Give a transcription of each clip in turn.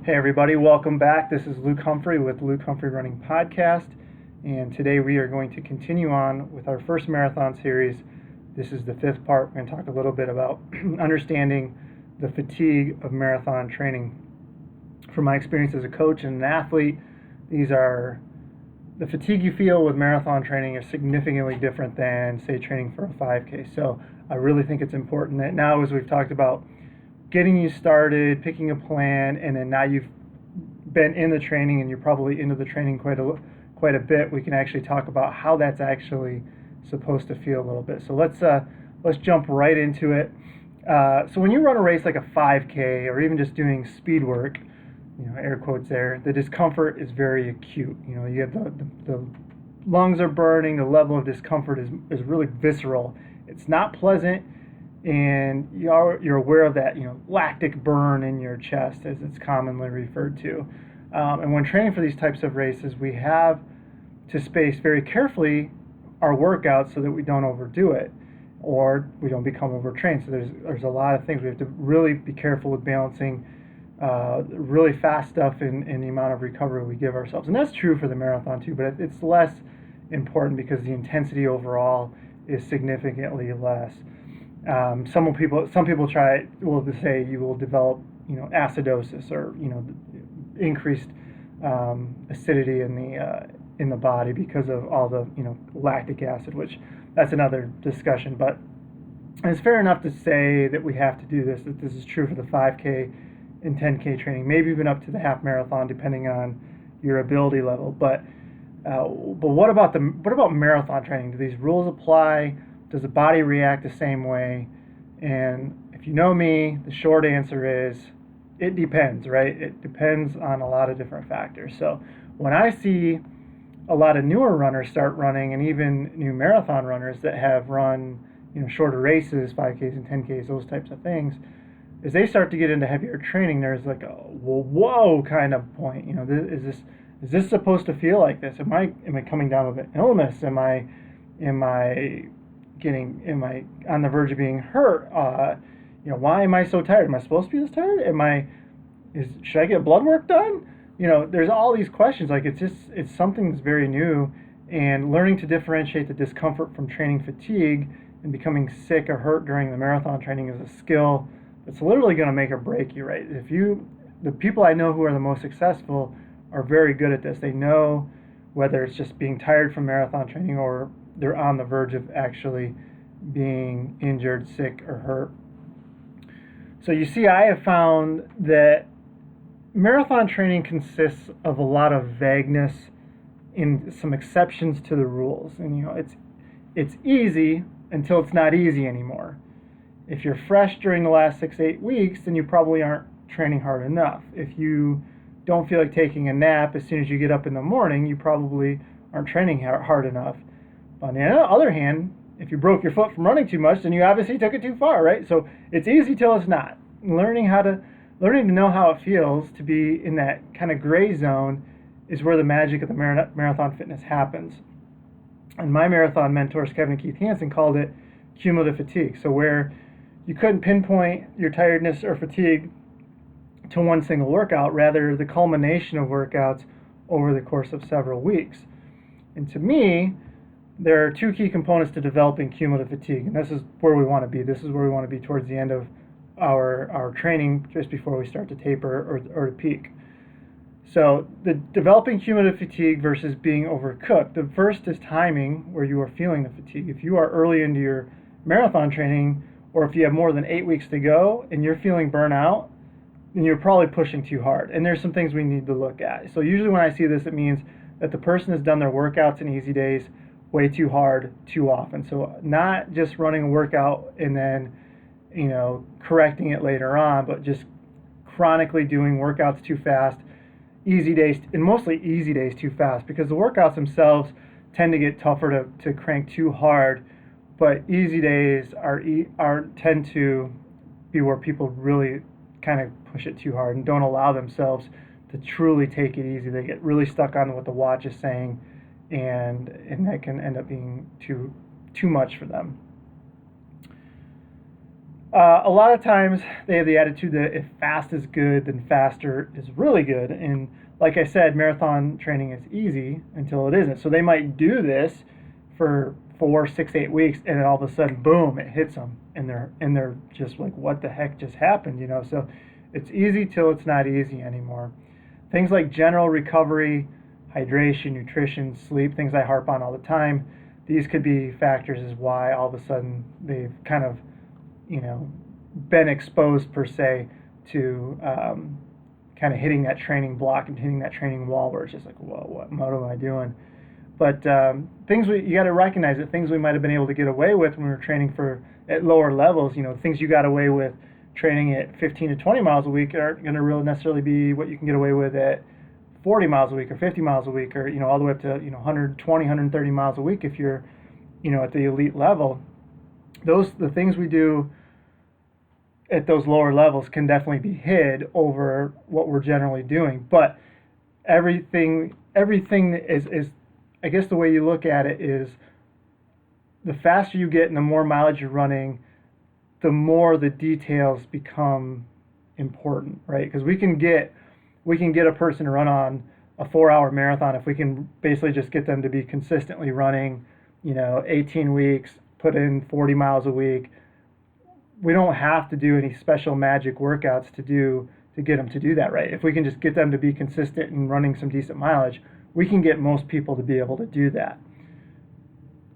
Hey everybody, welcome back. This is Luke Humphrey with Luke Humphrey Running Podcast, and today we are going to continue on with our first marathon series. This is the fifth part. We're going to talk a little bit about understanding the fatigue of marathon training. From my experience as a coach and an athlete, the fatigue you feel with marathon training is significantly different than, say, training for a 5K. So I really think it's important that now, as we've talked about, getting you started, picking a plan, and then now you've been in the training and you're probably into the training quite a bit, we can actually talk about how that's actually supposed to feel a little bit. So let's jump right into it. So when you run a race like a 5K or even just doing speed work, air quotes there, the discomfort is very acute. You have the lungs are burning, the level of discomfort is really visceral. It's not pleasant. And you're aware of that, lactic burn in your chest, as it's commonly referred to. And when training for these types of races, we have to space very carefully our workouts so that we don't overdo it or we don't become overtrained. So there's a lot of things we have to really be careful with balancing really fast stuff in the amount of recovery we give ourselves. And that's true for the marathon too, but it's less important because the intensity overall is significantly less. Some people will say you will develop, acidosis or increased acidity in the body because of all the lactic acid, which that's another discussion. But it's fair enough to say that we have to do this. That this is true for the 5K and 10K training, maybe even up to the half marathon, depending on your ability level. But what about marathon training? Do these rules apply? Does the body react the same way? And if you know me, the short answer is it depends, right? It depends on a lot of different factors. So when I see a lot of newer runners start running, and even new marathon runners that have run, shorter races, 5Ks and 10Ks, those types of things, as they start to get into heavier training, there's like a whoa kind of point. Is this supposed to feel like this? Am I coming down with an illness? Am I on the verge of being hurt? Why am I so tired? Am I supposed to be this tired? Should I get blood work done? There's all these questions. Like it's something that's very new, and learning to differentiate the discomfort from training fatigue and becoming sick or hurt during the marathon training is a skill that's literally going to make or break you, right? The people I know who are the most successful are very good at this. They know whether it's just being tired from marathon training or they're on the verge of actually being injured, sick, or hurt. So you see, I have found that marathon training consists of a lot of vagueness in some exceptions to the rules. And it's easy until it's not easy anymore. If you're fresh during the last 6-8 weeks, then you probably aren't training hard enough. If you don't feel like taking a nap as soon as you get up in the morning, you probably aren't training hard enough. On the other hand, if you broke your foot from running too much, then you obviously took it too far, right? So it's easy till it's not. Learning to know how it feels to be in that kind of gray zone is where the magic of the marathon fitness happens. And my marathon mentors, Kevin and Keith Hansen, called it cumulative fatigue. So where you couldn't pinpoint your tiredness or fatigue to one single workout, rather the culmination of workouts over the course of several weeks. And to me, there are two key components to developing cumulative fatigue, and this is where we want to be. This is where we want to be towards the end of our training, just before we start to taper or to peak. So the developing cumulative fatigue versus being overcooked. The first is timing, where you are feeling the fatigue. If you are early into your marathon training, or if you have more than 8 weeks to go and you're feeling burnout, then you're probably pushing too hard. And there's some things we need to look at. So usually when I see this, it means that the person has done their workouts in easy days way too hard, too often. So not just running a workout and then, correcting it later on, but just chronically doing workouts too fast, easy days, and mostly easy days too fast, because the workouts themselves tend to get tougher to crank too hard, but easy days tend to be where people really kind of push it too hard and don't allow themselves to truly take it easy. They get really stuck on what the watch is saying, and that can end up being too much for them. A lot of times they have the attitude that if fast is good, then faster is really good. And like I said, marathon training is easy until it isn't. So they might do this for 4, 6, 8 weeks, and then all of a sudden, boom, it hits them, and they're just like, what the heck just happened, you know? So it's easy till it's not easy anymore. Things like general recovery, hydration, nutrition, sleep, things I harp on all the time. These could be factors as why all of a sudden they've kind of, you know, been exposed per se to kind of hitting that training block and hitting that training wall where it's just like, whoa, what am I doing? But things you got to recognize that things we might have been able to get away with when we were training at lower levels, you know, things you got away with training at 15 to 20 miles a week aren't going to really necessarily be what you can get away with at 40 miles a week or 50 miles a week, or, you know, all the way up to, you know, 120, 130 miles a week if you're, you know, at the elite level. The things we do at those lower levels can definitely be hid over what we're generally doing. But everything is I guess the way you look at it is the faster you get and the more mileage you're running, the more the details become important, right? Because we can get a person to run on a 4-hour marathon if we can basically just get them to be consistently running, you know, 18 weeks, put in 40 miles a week. We don't have to do any special magic workouts to get them to do that, right? If we can just get them to be consistent and running some decent mileage, we can get most people to be able to do that.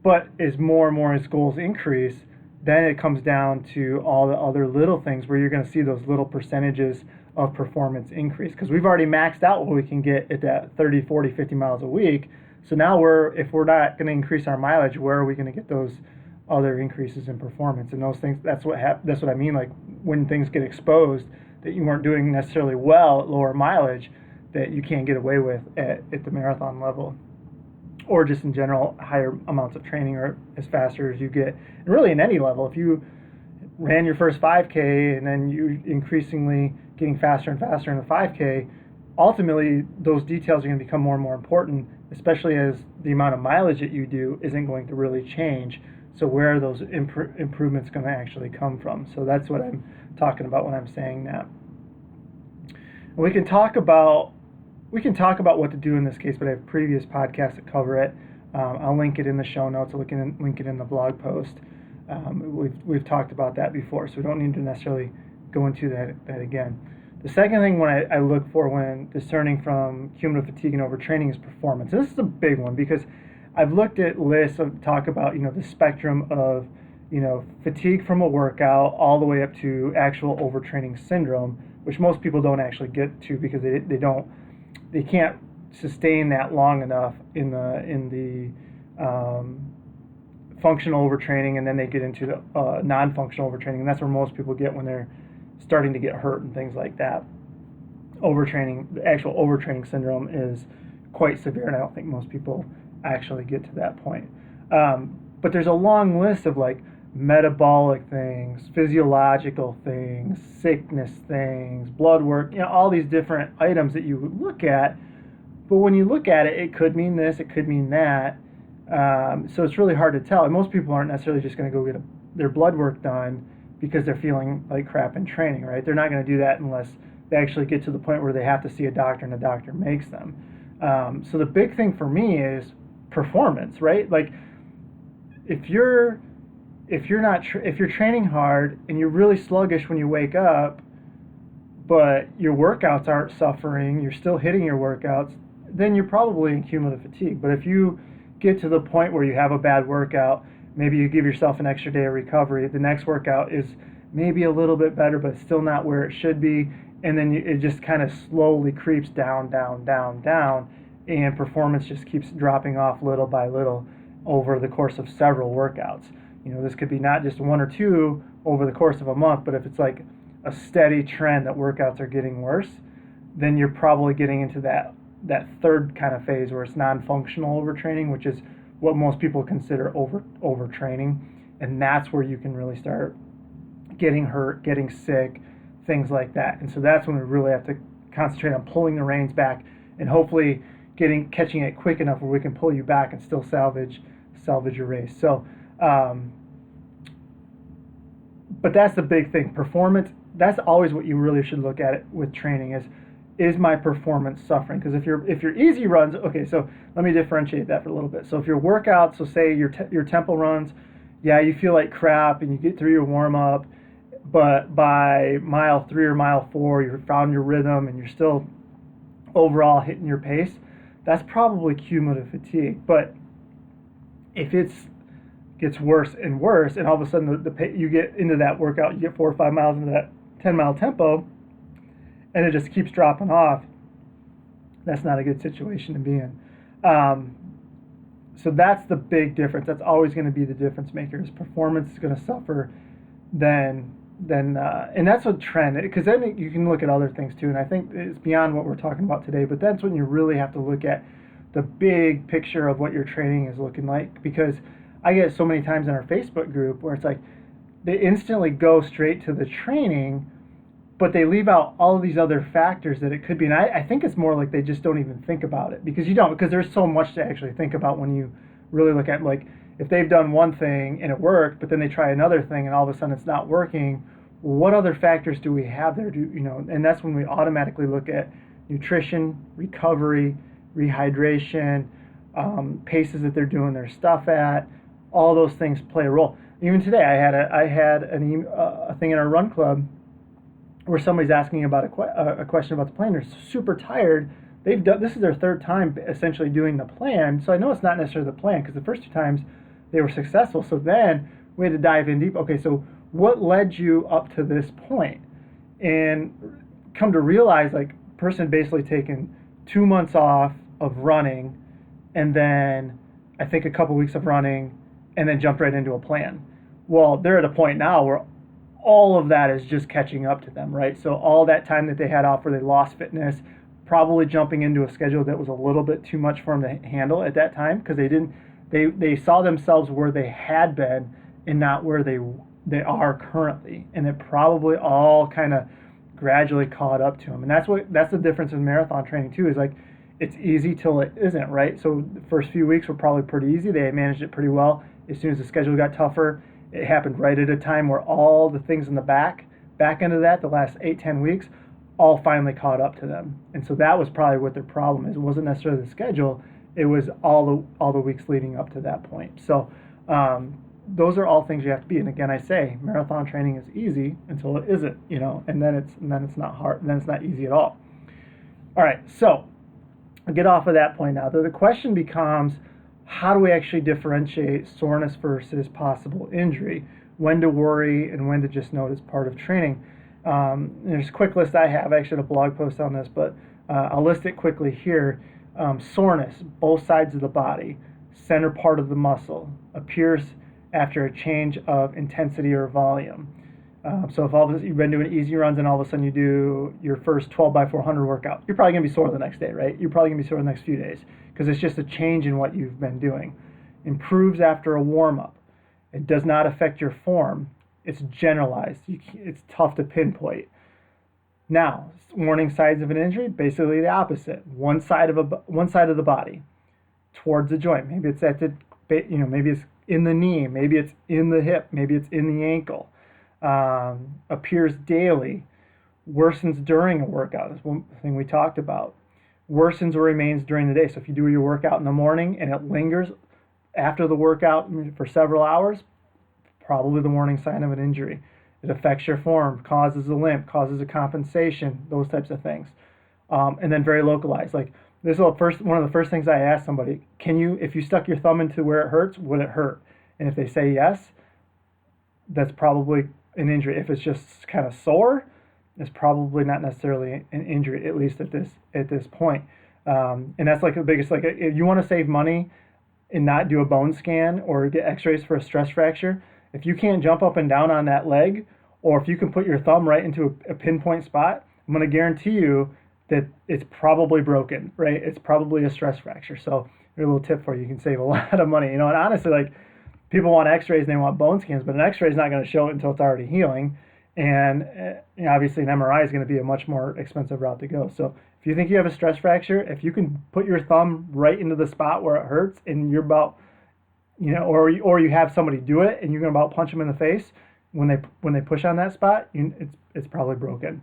But as more and more as goals increase, then it comes down to all the other little things where you're going to see those little percentages of performance increase, because we've already maxed out what we can get at that 30, 40, 50 miles a week. So now if we're not going to increase our mileage, where are we going to get those other increases in performance? And those things, that's what I mean, like when things get exposed that you weren't doing necessarily well at lower mileage, that you can't get away with at the marathon level, or just in general higher amounts of training, or as faster as you get. And really in any level, if you ran your first 5K and then you increasingly getting faster and faster in the 5K, ultimately those details are going to become more and more important, especially as the amount of mileage that you do isn't going to really change. So where are those improvements going to actually come from? So that's what I'm talking about when I'm saying that. And we can talk about what to do in this case, but I have previous podcasts that cover it. I'll link it in the show notes. I'll link it in the blog post. We've talked about that before, so we don't need to necessarily go into that again. The second thing when I look for when discerning from cumulative fatigue and overtraining is performance. And this is a big one because I've looked at lists of talk about, you know, the spectrum of, you know, fatigue from a workout all the way up to actual overtraining syndrome, which most people don't actually get to because they can't sustain that long enough in the functional overtraining, and then they get into the non-functional overtraining, and that's where most people get when they're starting to get hurt and things like that. The actual overtraining syndrome is quite severe, and I don't think most people actually get to that point. But there's a long list of like metabolic things, physiological things, sickness things, blood work, you know, all these different items that you would look at. But when you look at it, it could mean this, it could mean that. So it's really hard to tell. And most people aren't necessarily just going to go get their blood work done because they're feeling like crap in training, right? They're not going to do that unless they actually get to the point where they have to see a doctor and the doctor makes them. So the big thing for me is performance, right? Like if you're training hard and you're really sluggish when you wake up, but your workouts aren't suffering, you're still hitting your workouts, then you're probably in cumulative fatigue. But if you get to the point where you have a bad workout, maybe you give yourself an extra day of recovery, the next workout is maybe a little bit better, but still not where it should be, and then it just kind of slowly creeps down, and performance just keeps dropping off little by little over the course of several workouts. You know, this could be not just one or two over the course of a month, but if it's like a steady trend that workouts are getting worse, then you're probably getting into that third kind of phase where it's non-functional overtraining, which is what most people consider overtraining. And that's where you can really start getting hurt, getting sick, things like that. And so that's when we really have to concentrate on pulling the reins back and hopefully catching it quick enough where we can pull you back and still salvage your race. So but that's the big thing. Performance, that's always what you really should look at it with training is my performance suffering? Because if your easy runs, okay, so let me differentiate that for a little bit. So if your workout, so say your tempo runs, yeah, you feel like crap and you get through your warm up, but by mile 3 or mile 4, you've found your rhythm and you're still overall hitting your pace. That's probably cumulative fatigue. But if it gets worse and worse, and all of a sudden you get into that workout, you get 4 or 5 miles into that 10-mile tempo, and it just keeps dropping off, that's not a good situation to be in. So that's the big difference. That's always going to be the difference maker. Is performance is going to suffer, and that's what trend. Because then you can look at other things too. And I think it's beyond what we're talking about today. But that's when you really have to look at the big picture of what your training is looking like. Because I get so many times in our Facebook group where it's like they instantly go straight to the training, but they leave out all of these other factors that it could be. And I think it's more like they just don't even think about it, because there's so much to actually think about when you really look at, like, if they've done one thing and it worked, but then they try another thing and all of a sudden it's not working, what other factors do we have there? And that's when we automatically look at nutrition, recovery, rehydration, paces that they're doing their stuff at. All those things play a role. Even today, I had a thing in our run club where somebody's asking about a question about the plan. They're super tired. This is their third time essentially doing the plan. So I know it's not necessarily the plan, because the first 2 times they were successful. So then we had to dive in deep. Okay, so what led you up to this point? And come to realize, like, person basically taken 2 months off of running, and then I think a couple weeks of running, and then jumped right into a plan. Well, they're at a point now where all of that is just catching up to them, right? So all that time that they had off where they lost fitness, probably jumping into a schedule that was a little bit too much for them to handle at that time, because they saw themselves where they had been and not where they are currently, and it probably all kind of gradually caught up to them. And that's the difference in marathon training too, is like it's easy till it isn't, right? So the first few weeks were probably pretty easy. They managed it pretty well. As soon as the schedule got tougher, it happened right at a time where all the things in the back end of that, the last 8-10 weeks, all finally caught up to them. And so that was probably what their problem is. It wasn't necessarily the schedule. It was all the weeks leading up to that point. So those are all things you have to be. And again, I say marathon training is easy until it isn't, and then it's not hard, and then it's not easy at all. All right, so I'll get off of that point now. The question becomes, how do we actually differentiate soreness versus possible injury? When to worry and when to just note it's part of training. There's a quick list I have. I actually had a blog post on this, but I'll list it quickly here. Soreness, both sides of the body, center part of the muscle, appears after a change of intensity or volume. So if all of a sudden you've been doing easy runs and all of a sudden you do your first 12 by 400 workout, you're probably going to be sore the next day, right? You're probably going to be sore the next few days, because it's just a change in what you've been doing. Improves after a warm-up. It does not affect your form. It's generalized. It's tough to pinpoint. Now, warning signs of an injury, basically the opposite. One side of the body towards the joint. Maybe it's maybe it's in the knee, maybe it's in the hip, maybe it's in the ankle. Appears daily, worsens during a workout. That's one thing we talked about. Worsens or remains during the day. So if you do your workout in the morning and it lingers after the workout for several hours, probably the warning sign of an injury. It affects your form, causes a limp, causes a compensation, those types of things. And then very localized. Like, this is one of the first things I ask somebody: if you stuck your thumb into where it hurts, would it hurt? And if they say yes, that's probably an injury. If it's just kind of sore, it's probably not necessarily an injury, at least at this point. And that's like the biggest, like, if you want to save money and not do a bone scan or get x-rays for a stress fracture, if you can't jump up and down on that leg, or if you can put your thumb right into a pinpoint spot, I'm going to guarantee you that it's probably broken, right? It's probably a stress fracture. So here's a little tip for you: you can save a lot of money. And honestly, like, people want x-rays and they want bone scans, but an x-ray is not going to show it until it's already healing. And obviously an MRI is going to be a much more expensive route to go. So if you think you have a stress fracture, if you can put your thumb right into the spot where it hurts, and you're about, or you have somebody do it and you're going to about punch them in the face, when they push on that spot, it's probably broken.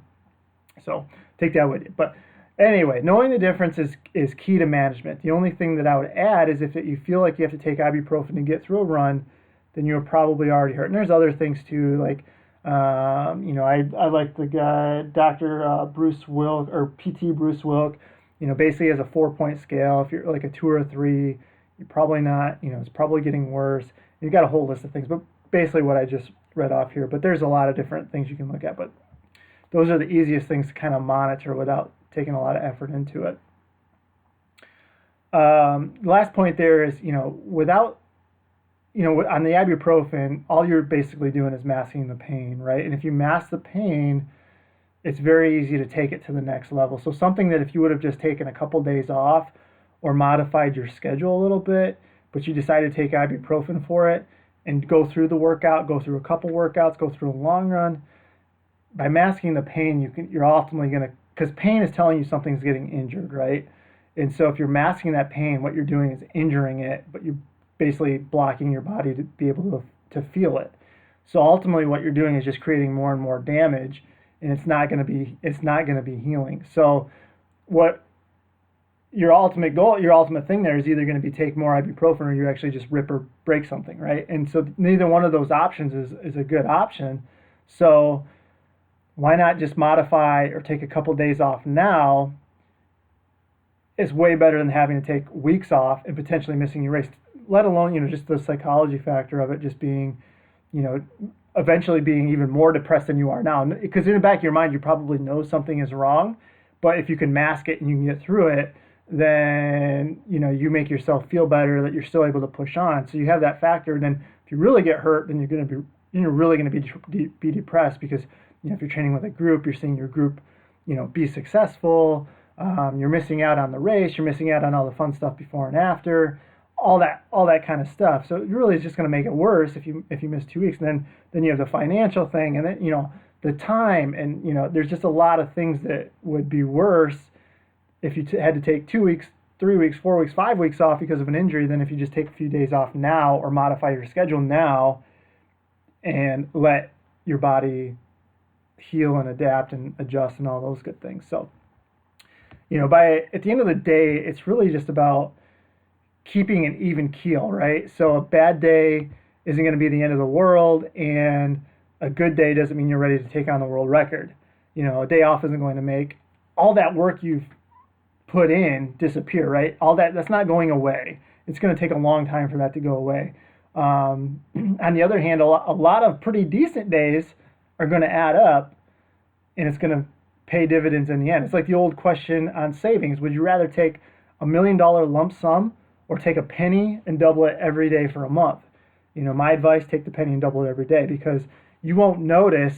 So take that with you. But anyway, knowing the difference is key to management. The only thing that I would add is if you feel like you have to take ibuprofen to get through a run, then you're probably already hurt. And there's other things too, like I like the guy Dr. Bruce Wilk or PT Bruce Wilk. Basically has a 4-point scale. If you're like a 2 or a 3, you're probably not. It's probably getting worse. You've got a whole list of things, but basically what I just read off here. But there's a lot of different things you can look at. But those are the easiest things to kind of monitor without taking a lot of effort into it. Last point there is, without, on the ibuprofen, all you're basically doing is masking the pain, right? And if you mask the pain, it's very easy to take it to the next level. So something that if you would have just taken a couple days off or modified your schedule a little bit, but you decided to take ibuprofen for it and go through the workout, go through a couple workouts, go through a long run, by masking the pain, you're ultimately going to, because pain is telling you something's getting injured, right? And so if you're masking that pain, what you're doing is injuring it, but you're basically blocking your body to be able to feel it. So ultimately what you're doing is just creating more and more damage, and it's not going to be healing. So what your ultimate goal, your ultimate thing there is either going to be take more ibuprofen or you actually just rip or break something, right? And so neither one of those options is a good option. So why not just modify or take a couple days off now? It's way better than having to take weeks off and potentially missing your race, let alone, just the psychology factor of it just being, eventually being even more depressed than you are now. Because in the back of your mind, you probably know something is wrong, but if you can mask it and you can get through it, then, you make yourself feel better that you're still able to push on. So you have that factor. And then if you really get hurt, then you're really going to be depressed because, if you're training with a group, you're seeing your group, be successful. You're missing out on the race. You're missing out on all the fun stuff before and after, all that kind of stuff. So it really is just going to make it worse if you miss 2 weeks. And then you have the financial thing, and then the time, and there's just a lot of things that would be worse if you had to take 2 weeks, 3 weeks, 4 weeks, 5 weeks off because of an injury than if you just take a few days off now or modify your schedule now and let your body heal and adapt and adjust and all those good things. So, at the end of the day, it's really just about keeping an even keel, right? So a bad day isn't going to be the end of the world, and a good day doesn't mean you're ready to take on the world record. A day off isn't going to make all that work you've put in disappear, right? That's not going away. It's going to take a long time for that to go away. On the other hand, a lot of pretty decent days are going to add up, and it's going to pay dividends in the end. It's like the old question on savings. Would you rather take $1 million lump sum or take a penny and double it every day for a month? My advice, take the penny and double it every day, because you won't notice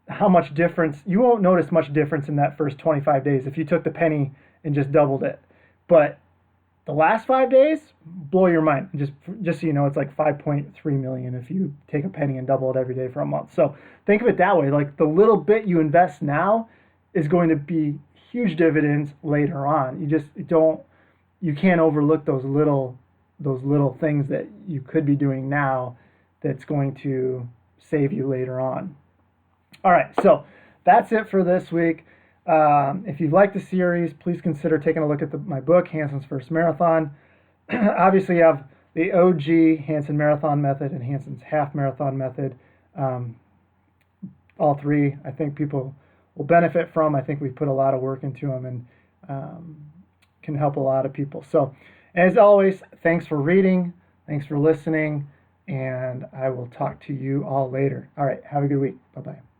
much difference in that first 25 days if you took the penny and just doubled it. But the last 5 days, blow your mind. Just so you know, it's like 5.3 million if you take a penny and double it every day for a month. So think of it that way. Like the little bit you invest now is going to be huge dividends later on. You can't overlook those little things that you could be doing now that's going to save you later on. All right, so that's it for this week. If you've liked the series, please consider taking a look at my book, Hanson's First Marathon. Obviously, you have the OG Hanson Marathon Method and Hanson's Half Marathon Method. All three, I think people will benefit from. I think we've put a lot of work into them and can help a lot of people. So, as always, thanks for reading, thanks for listening, and I will talk to you all later. All right, have a good week. Bye-bye.